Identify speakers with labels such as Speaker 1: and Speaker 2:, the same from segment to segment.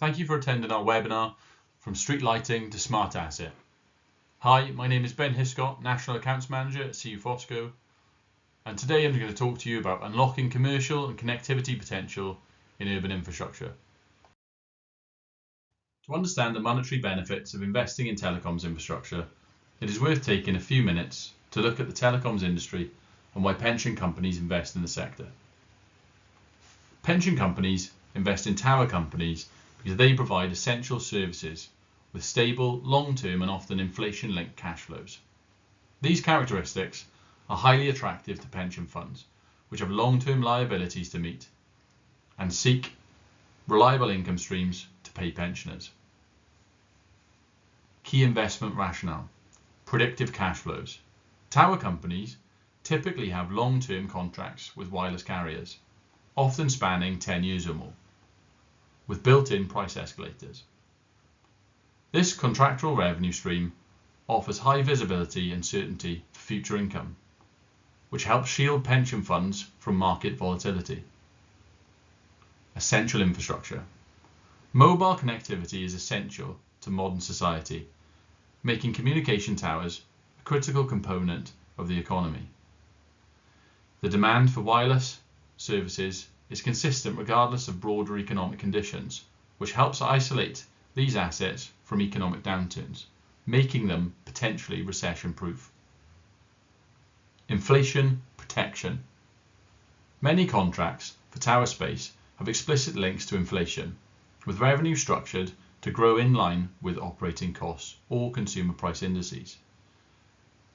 Speaker 1: Thank you for attending our webinar From Street Lighting to Smart Asset. Hi, my name is Ben Hiscott, National Accounts Manager at CU Phosco, and today I'm going to talk to you about unlocking commercial and connectivity potential in urban infrastructure. To understand the monetary benefits of investing in telecoms infrastructure, it is worth taking a few minutes to look at the telecoms industry and why pension companies invest in the sector. Pension companies invest in tower companies because they provide essential services with stable, long-term and often inflation-linked cash flows. These characteristics are highly attractive to pension funds, which have long-term liabilities to meet and seek reliable income streams to pay pensioners. Key investment rationale: predictive cash flows. Tower companies typically have long-term contracts with wireless carriers, often spanning 10 years or more, with built-in price escalators. This contractual revenue stream offers high visibility and certainty for future income, which helps shield pension funds from market volatility. Essential infrastructure. Mobile connectivity is essential to modern society, making communication towers a critical component of the economy. The demand for wireless services is consistent regardless of broader economic conditions, which helps isolate these assets from economic downturns, making them potentially recession-proof. Inflation protection. Many contracts for tower space have explicit links to inflation, with revenue structured to grow in line with operating costs or consumer price indices.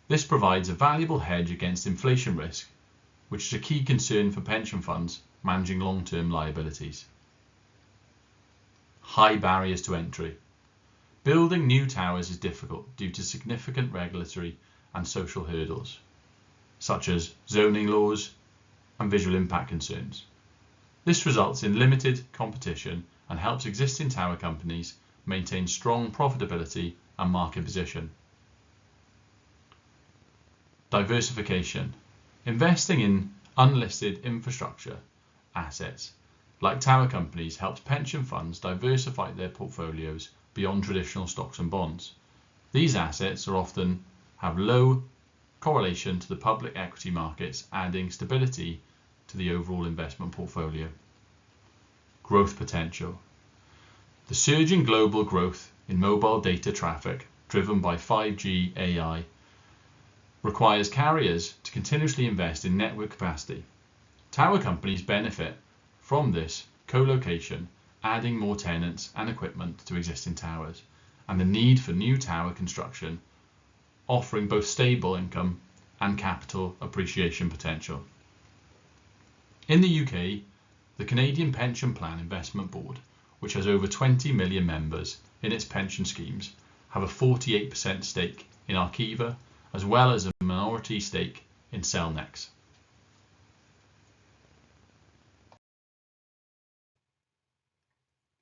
Speaker 1: This provides a valuable hedge against inflation risk, which is a key concern for pension funds managing long-term liabilities. High barriers to entry. Building new towers is difficult due to significant regulatory and social hurdles, such as zoning laws and visual impact concerns. This results in limited competition and helps existing tower companies maintain strong profitability and market position. Diversification. Investing in unlisted infrastructure assets like tower companies helps pension funds diversify their portfolios beyond traditional stocks and bonds. These assets are often have low correlation to the public equity markets, adding stability to the overall investment portfolio. Growth potential. The surging global growth in mobile data traffic driven by 5G AI requires carriers to continuously invest in network capacity. Tower companies benefit from this co-location, adding more tenants and equipment to existing towers, and the need for new tower construction, offering both stable income and capital appreciation potential. In the UK, the Canadian Pension Plan Investment Board, which has over 20 million members in its pension schemes, have a 48% stake in Arqiva, as well as a minority stake in Cellnex.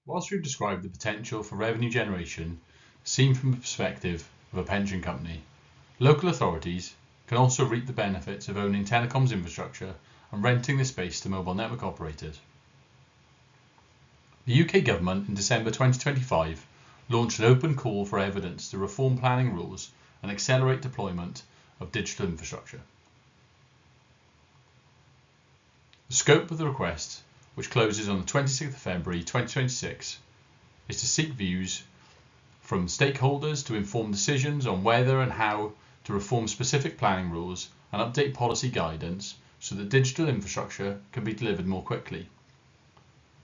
Speaker 1: Whilst we've described the potential for revenue generation seen from the perspective of a pension company, local authorities can also reap the benefits of owning telecoms infrastructure and renting the space to mobile network operators. The UK government in December 2025 launched an open call for evidence to reform planning rules and accelerate deployment of digital infrastructure. The scope of the request, which closes on the 26th of February 2026, is to seek views from stakeholders to inform decisions on whether and how to reform specific planning rules and update policy guidance so that digital infrastructure can be delivered more quickly,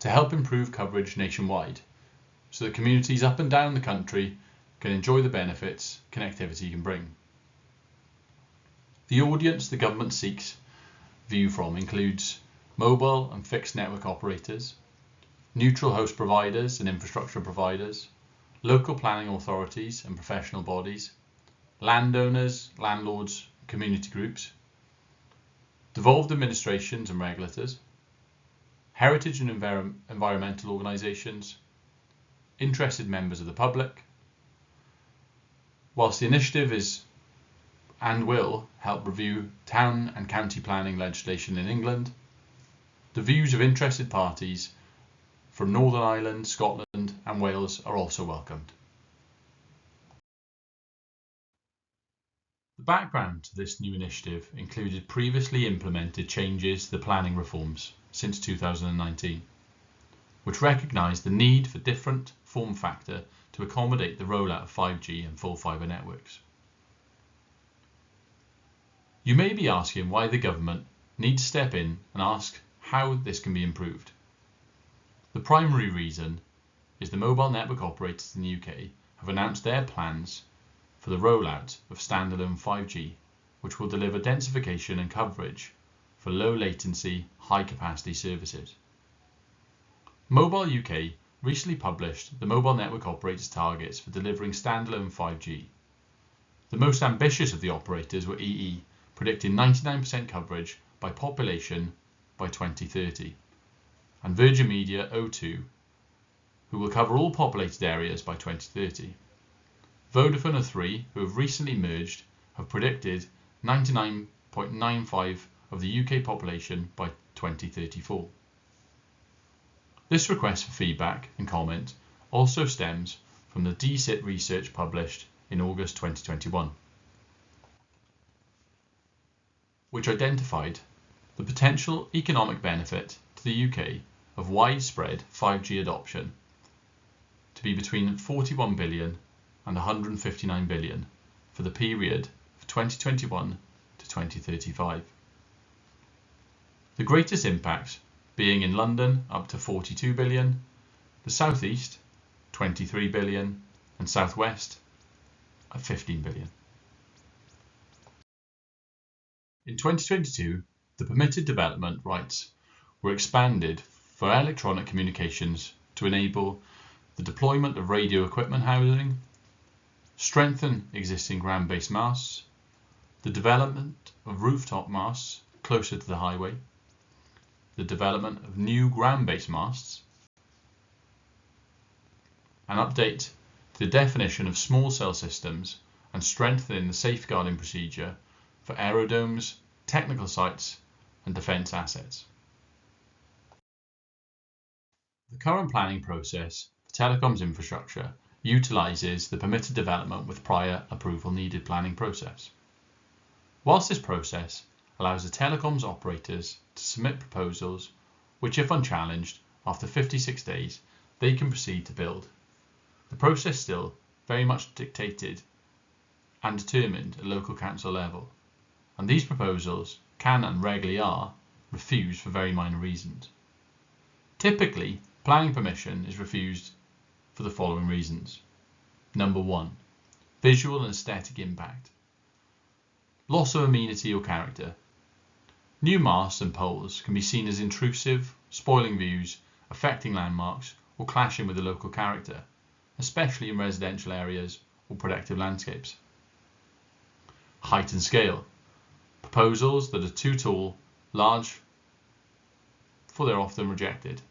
Speaker 1: to help improve coverage nationwide so that communities up and down the country can enjoy the benefits connectivity can bring. The audience the government seeks view from includes mobile and fixed network operators, neutral host providers and infrastructure providers, local planning authorities and professional bodies, landowners, landlords, community groups, devolved administrations and regulators, heritage and environmental organisations, interested members of the public. Whilst the initiative is and will help review town and county planning legislation in England, the views of interested parties from Northern Ireland, Scotland and Wales are also welcomed. The background to this new initiative included previously implemented changes to the planning reforms since 2019, which recognised the need for different form factor to accommodate the rollout of 5G and full fibre networks. You may be asking why the government needs to step in and ask how this can be improved. The primary reason is the mobile network operators in the UK have announced their plans for the rollout of standalone 5G, which will deliver densification and coverage for low latency, high capacity services. Mobile UK recently published the mobile network operators' targets for delivering standalone 5G. The most ambitious of the operators were EE, predicting 99% coverage by population by 2030, and Virgin Media O2, who will cover all populated areas by 2030. Vodafone O3, who have recently merged, have predicted 99.95% of the UK population by 2034. This request for feedback and comment also stems from the DSIT research published in August 2021, which identified the potential economic benefit to the UK of widespread 5G adoption to be between 41 billion and 159 billion for the period of 2021 to 2035. The greatest impacts being in London up to 42 billion, the South East 23 billion and South West at 15 billion. In 2022, the permitted development rights were expanded for electronic communications to enable the deployment of radio equipment housing, strengthen existing ground-based masts, the development of rooftop masts closer to the highway, the development of new ground-based masts, an update to the definition of small cell systems and strengthening the safeguarding procedure for aerodomes, technical sites and defence assets. The current planning process for telecoms infrastructure utilises the permitted development with prior approval needed planning process. Whilst this process allows the telecoms operators to submit proposals which, if unchallenged, after 56 days they can proceed to build. The process still very much dictated and determined at local council level, and these proposals can and regularly are refused for very minor reasons. Typically, planning permission is refused for the following reasons. Number 1. Visual and aesthetic impact. Loss of amenity or character. New masts and poles can be seen as intrusive, spoiling views, affecting landmarks or clashing with the local character, especially in residential areas or protective landscapes. Height and scale. Proposals that are too tall, large, for they're often rejected.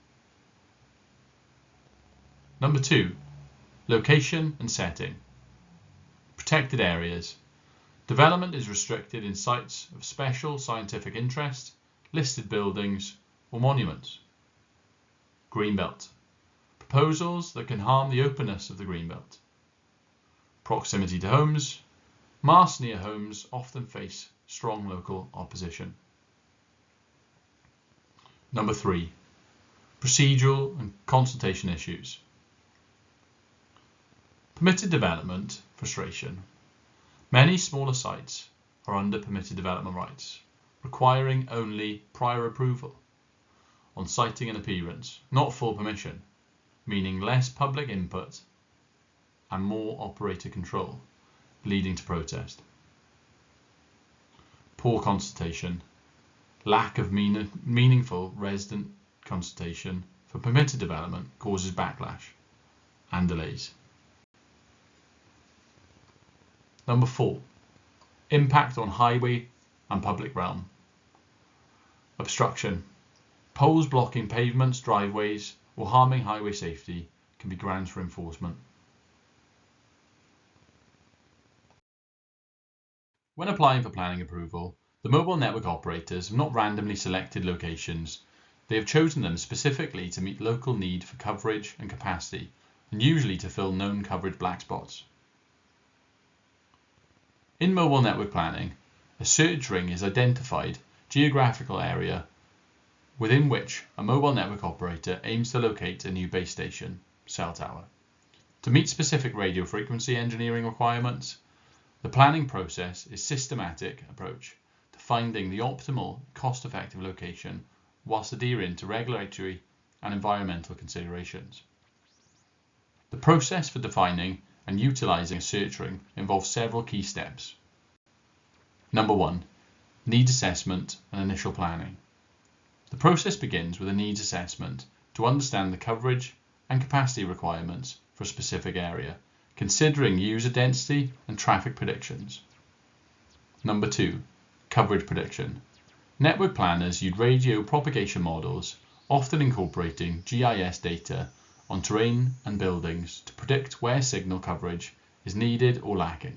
Speaker 1: Number 2. Location and setting. Protected areas. Development is restricted in sites of special scientific interest, listed buildings or monuments. Greenbelt. Proposals that can harm the openness of the greenbelt. Proximity to homes. Masts near homes often face strong local opposition. Number 3. Procedural and consultation issues. Permitted development frustration. Many smaller sites are under permitted development rights, requiring only prior approval on siting and appearance, not full permission, meaning less public input and more operator control, leading to protest. Poor consultation. Lack of meaningful resident consultation for permitted development causes backlash and delays. Number 4. Impact on highway and public realm. Obstruction. Poles blocking pavements, driveways, or harming highway safety can be grounds for enforcement. When applying for planning approval, the mobile network operators have not randomly selected locations They have chosen them specifically to meet local need for coverage and capacity, and usually to fill known coverage black spots. In mobile network planning, a search ring is identified geographical area within which a mobile network operator aims to locate a new base station, cell tower. To meet specific radio frequency engineering requirements, the planning process is a systematic approach to finding the optimal, cost-effective location whilst adhering to regulatory and environmental considerations. The process for defining and utilising a search ring involves several key steps. Number 1. Needs assessment and initial planning. The process begins with a needs assessment to understand the coverage and capacity requirements for a specific area, considering user density and traffic predictions. Number 2. Coverage prediction. Network planners use radio propagation models, often incorporating GIS data on terrain and buildings to predict where signal coverage is needed or lacking.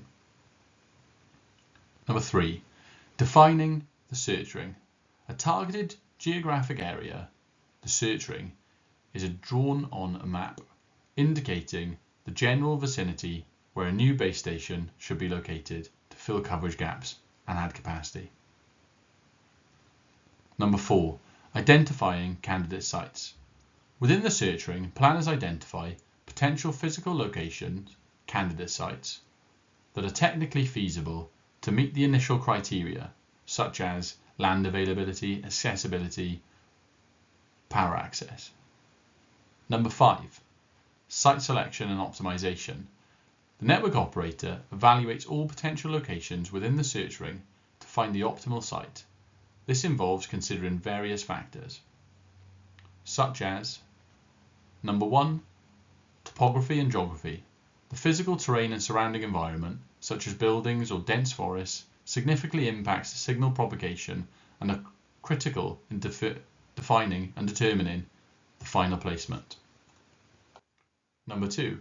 Speaker 1: Number 3. Defining the search ring. A targeted geographic area, the search ring, is drawn on a map indicating the general vicinity where a new base station should be located to fill coverage gaps and add capacity. Number 4. Identifying candidate sites. Within the search ring, planners identify potential physical locations, candidate sites, that are technically feasible to meet the initial criteria, such as land availability, accessibility, power access. Number 5. Site selection and optimisation. The network operator evaluates all potential locations within the search ring to find the optimal site. This involves considering various factors, such as number 1. Topography and geography. The physical terrain and surrounding environment, such as buildings or dense forests, significantly impacts the signal propagation and are critical in defining and determining the final placement. Number 2.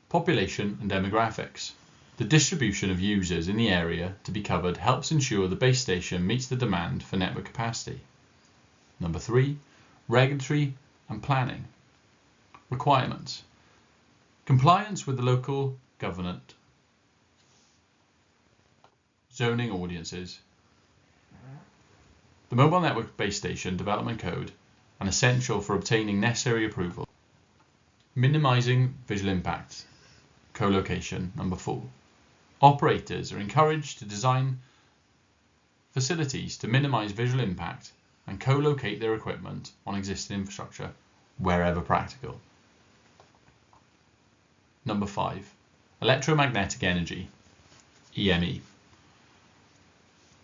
Speaker 1: Population and demographics. The distribution of users in the area to be covered helps ensure the base station meets the demand for network capacity. Number 3. Regulatory and planning. Requirements. Compliance with the local government zoning audiences. The Mobile Network Base Station Development Code, an essential for obtaining necessary approval. Minimizing visual impact. Co-location. Number 4. Operators are encouraged to design facilities to minimize visual impact and co-locate their equipment on existing infrastructure wherever practical. Number 5. Electromagnetic energy, EME.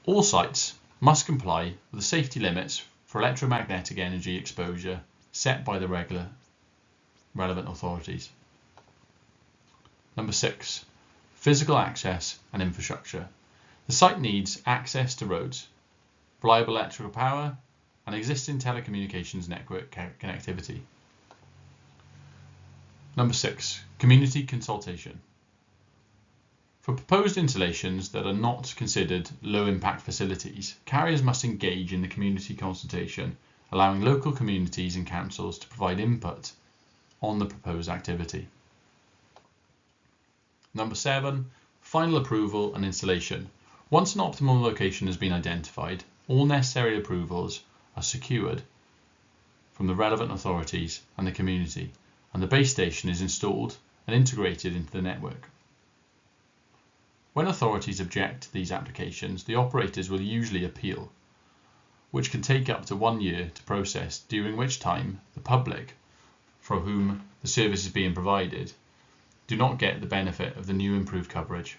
Speaker 1: All sites must comply with the safety limits for electromagnetic energy exposure set by the relevant authorities. Number 6. Physical access and infrastructure. The site needs access to roads, reliable electrical power, and existing telecommunications network connectivity. Number 6. Community consultation. For proposed installations that are not considered low-impact facilities, carriers must engage in the community consultation, allowing local communities and councils to provide input on the proposed activity. Number 7. Final approval and installation. Once an optimal location has been identified, all necessary approvals are secured from the relevant authorities and the community, and the base station is installed and integrated into the network. When authorities object to these applications, the operators will usually appeal, which can take up to 1 year to process, during which time the public, for whom the service is being provided, do not get the benefit of the new improved coverage.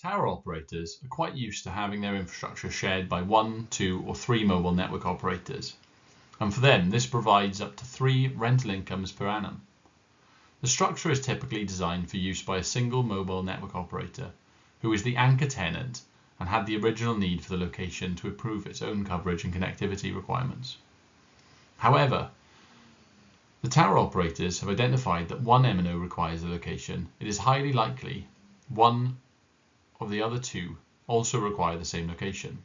Speaker 1: Tower operators are quite used to having their infrastructure shared by 1, 2, or 3 mobile network operators, and for them this provides up to 3 rental incomes per annum. The structure is typically designed for use by a single mobile network operator, who is the anchor tenant and had the original need for the location to improve its own coverage and connectivity requirements. However, the tower operators have identified that one MNO requires the location. It is highly likely one of the other 2 also require the same location,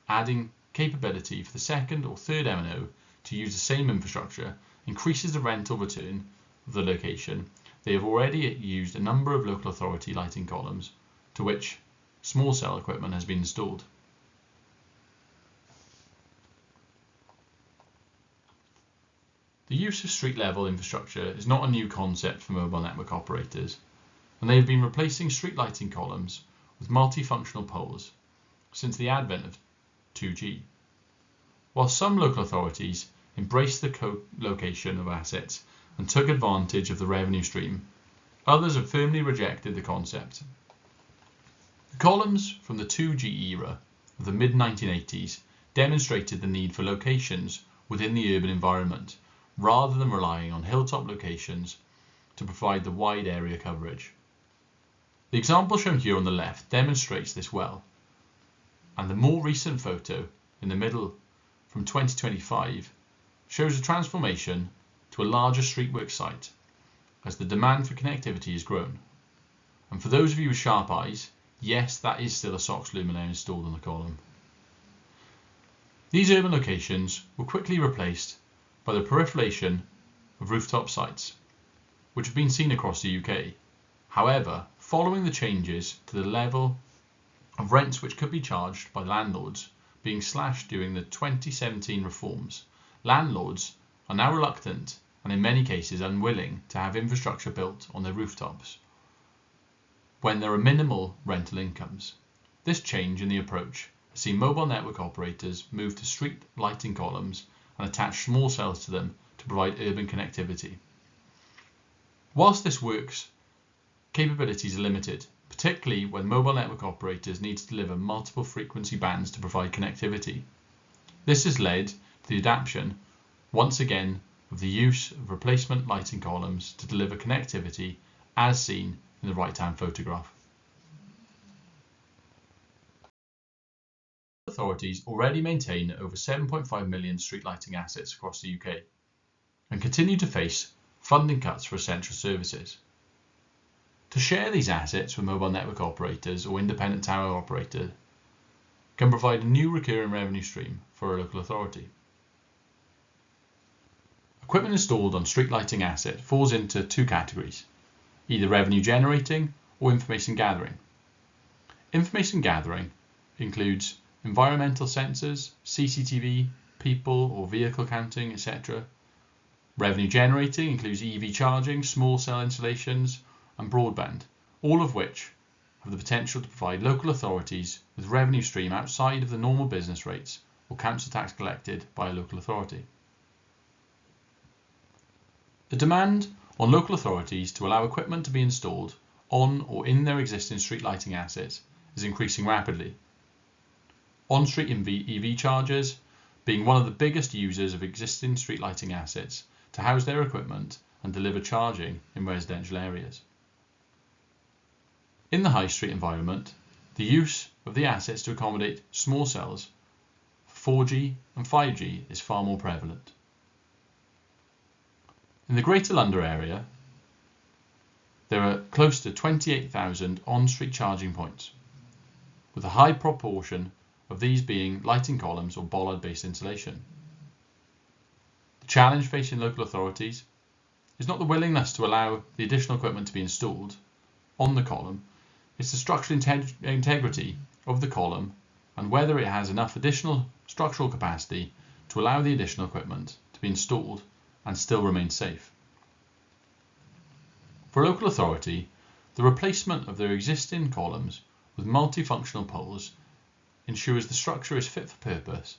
Speaker 1: adding capability for the second or third MNO to use the same infrastructure increases the rental return of the location. They have already used a number of local authority lighting columns to which small cell equipment has been installed. The use of street level infrastructure is not a new concept for mobile network operators, and they have been replacing street lighting columns with multifunctional poles since the advent of 2G. While some local authorities embraced the co-location of assets and took advantage of the revenue stream, others have firmly rejected the concept. The columns from the 2G era of the mid-1980s demonstrated the need for locations within the urban environment rather than relying on hilltop locations to provide the wide area coverage. The example shown here on the left demonstrates this well, and the more recent photo in the middle from 2025 shows a transformation to a larger streetwork site as the demand for connectivity has grown. And for those of you with sharp eyes, yes, that is still a SOX luminaire installed on the column. These urban locations were quickly replaced by the proliferation of rooftop sites, which have been seen across the UK. However, following the changes to the level of rents which could be charged by landlords being slashed during the 2017 reforms, landlords are now reluctant and in many cases unwilling to have infrastructure built on their rooftops when there are minimal rental incomes. This change in the approach has seen mobile network operators move to street lighting columns and attach small cells to them to provide urban connectivity. Whilst this works, capabilities are limited, particularly when mobile network operators need to deliver multiple frequency bands to provide connectivity. This has led to the adoption, once again, of the use of replacement lighting columns to deliver connectivity as seen in the right-hand photograph. Authorities already maintain over 7.5 million street lighting assets across the UK and continue to face funding cuts for essential services. To share these assets with mobile network operators or independent tower operators can provide a new recurring revenue stream for a local authority. Equipment installed on street lighting asset falls into two categories, either revenue generating or information gathering. Information gathering includes environmental sensors, CCTV, people or vehicle counting, etc. Revenue generating includes EV charging, small cell installations, and broadband, all of which have the potential to provide local authorities with revenue stream outside of the normal business rates or council tax collected by a local authority. The demand on local authorities to allow equipment to be installed on or in their existing street lighting assets is increasing rapidly. On-street EV chargers being one of the biggest users of existing street lighting assets to house their equipment and deliver charging in residential areas. In the high street environment, the use of the assets to accommodate small cells for 4G and 5G is far more prevalent. In the Greater London area, there are close to 28,000 on-street charging points, with a high proportion of these being lighting columns or bollard-based installation. The challenge facing local authorities is not the willingness to allow the additional equipment to be installed on the column, it's the structural integrity of the column and whether it has enough additional structural capacity to allow the additional equipment to be installed and still remain safe. For a local authority, the replacement of their existing columns with multifunctional poles ensures the structure is fit for purpose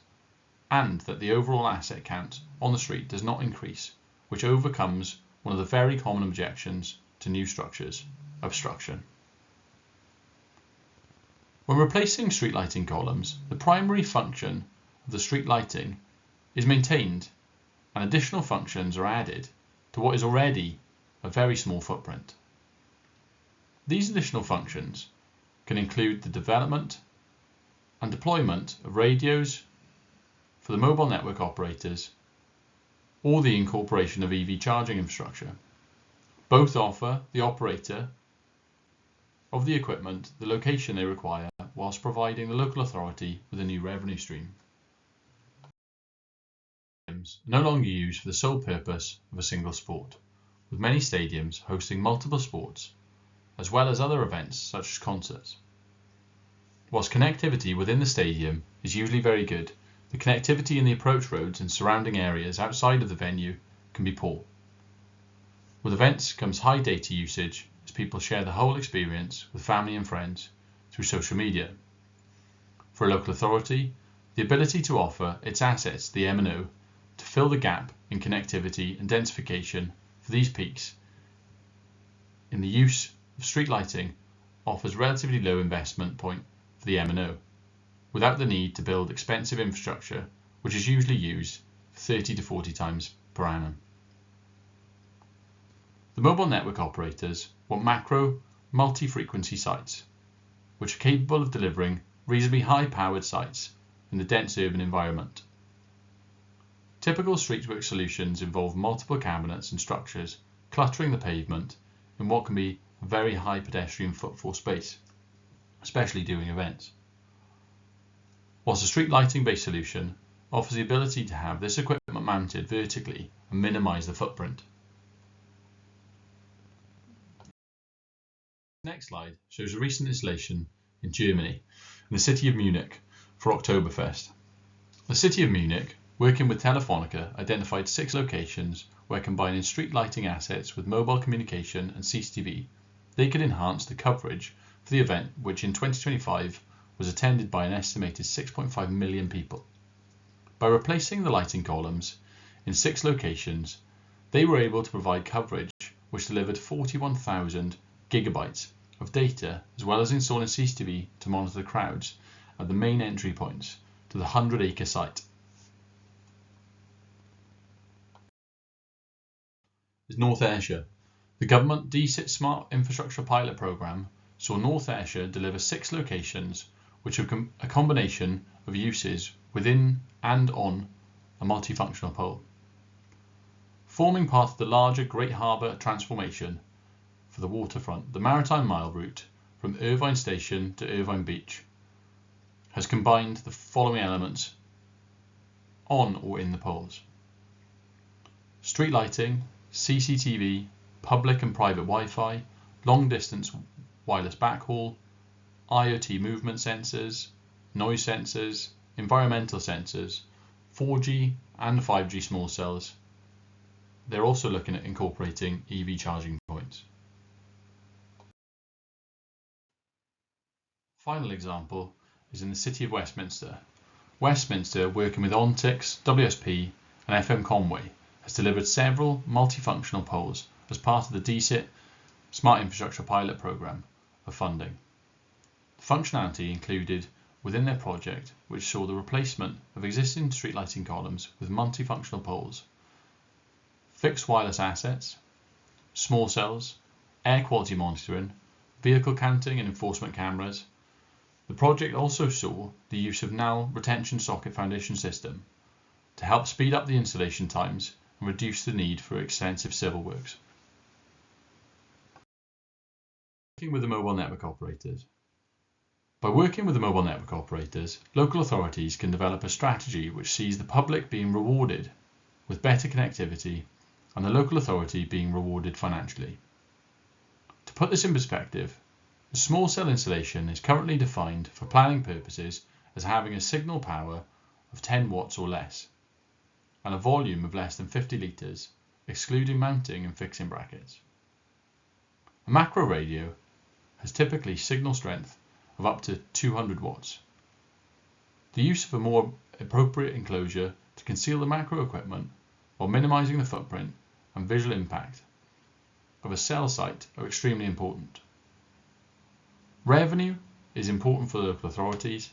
Speaker 1: and that the overall asset count on the street does not increase, which overcomes one of the very common objections to new structures, obstruction. When replacing street lighting columns, the primary function of the street lighting is maintained and additional functions are added to what is already a very small footprint. These additional functions can include the development and deployment of radios for the mobile network operators or the incorporation of EV charging infrastructure. Both offer the operator of the equipment the location they require whilst providing the local authority with a new revenue stream. stadiums are no longer used for the sole purpose of a single sport, with many stadiums hosting multiple sports, as well as other events such as concerts. Whilst connectivity within the stadium is usually very good, the connectivity in the approach roads and surrounding areas outside of the venue can be poor. With events comes high data usage as people share the whole experience with family and friends through social media. For a local authority, the ability to offer its assets to the M&O to fill the gap in connectivity and densification for these peaks in the use of street lighting offers relatively low investment point for the M&O, without the need to build expensive infrastructure, which is usually used 30 to 40 times per annum. The mobile network operators want macro, multi-frequency sites, which are capable of delivering reasonably high-powered sites in the dense urban environment. Typical streetwork solutions involve multiple cabinets and structures cluttering the pavement in what can be a very high pedestrian footfall space, especially during events. Whilst a street lighting based solution offers the ability to have this equipment mounted vertically and minimise the footprint. The next slide shows a recent installation in Germany, in the city of Munich, for Oktoberfest. The city of Munich, working with Telefonica, identified 6 locations where combining street lighting assets with mobile communication and CCTV, they could enhance the coverage for the event, which in 2025 was attended by an estimated 6.5 million people. By replacing the lighting columns in 6 locations, they were able to provide coverage which delivered 41,000 gigabytes of data, as well as installing CCTV to monitor the crowds at the main entry points to the 100-acre site. Is North Ayrshire. The government DSIT Smart Infrastructure Pilot Programme saw North Ayrshire deliver 6 locations which are a combination of uses within and on a multifunctional pole. Forming part of the larger Great Harbour transformation for the waterfront, the Maritime Mile route from Irvine Station to Irvine Beach has combined the following elements on or in the poles: street lighting, CCTV, public and private Wi-Fi, long distance wireless backhaul, IoT movement sensors, noise sensors, environmental sensors, 4G and 5G small cells. They're also looking at incorporating EV charging points. Final example is in the city of Westminster. Westminster, working with Ontix, WSP and FM Conway, has delivered several multifunctional poles as part of the DSIT Smart Infrastructure Pilot Programme of funding. The functionality included within their project, which saw the replacement of existing street lighting columns with multifunctional poles, fixed wireless assets, small cells, air quality monitoring, vehicle counting and enforcement cameras. The project also saw the use of NAL retention socket foundation system to help speed up the installation times and reduce the need for extensive civil works. Working with the mobile network operators. By working with the mobile network operators, local authorities can develop a strategy which sees the public being rewarded with better connectivity and the local authority being rewarded financially. To put this in perspective, a small cell installation is currently defined for planning purposes as having a signal power of 10 watts or less and a volume of less than 50 litres, excluding mounting and fixing brackets. A macro radio has typically signal strength of up to 200 watts. The use of a more appropriate enclosure to conceal the macro equipment while minimising the footprint and visual impact of a cell site are extremely important. Revenue is important for local authorities,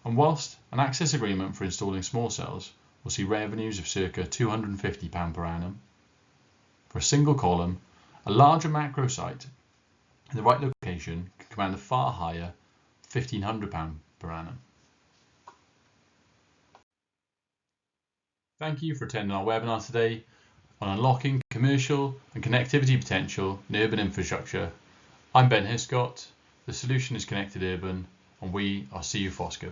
Speaker 1: and whilst an access agreement for installing small cells will see revenues of circa £250 per annum, for a single column, a larger macro site in the right location can command a far higher £1,500 per annum. Thank you for attending our webinar today on unlocking commercial and connectivity potential in urban infrastructure. I'm Ben Hiscott, the solution is Connected Urban, and we are CU Phosco.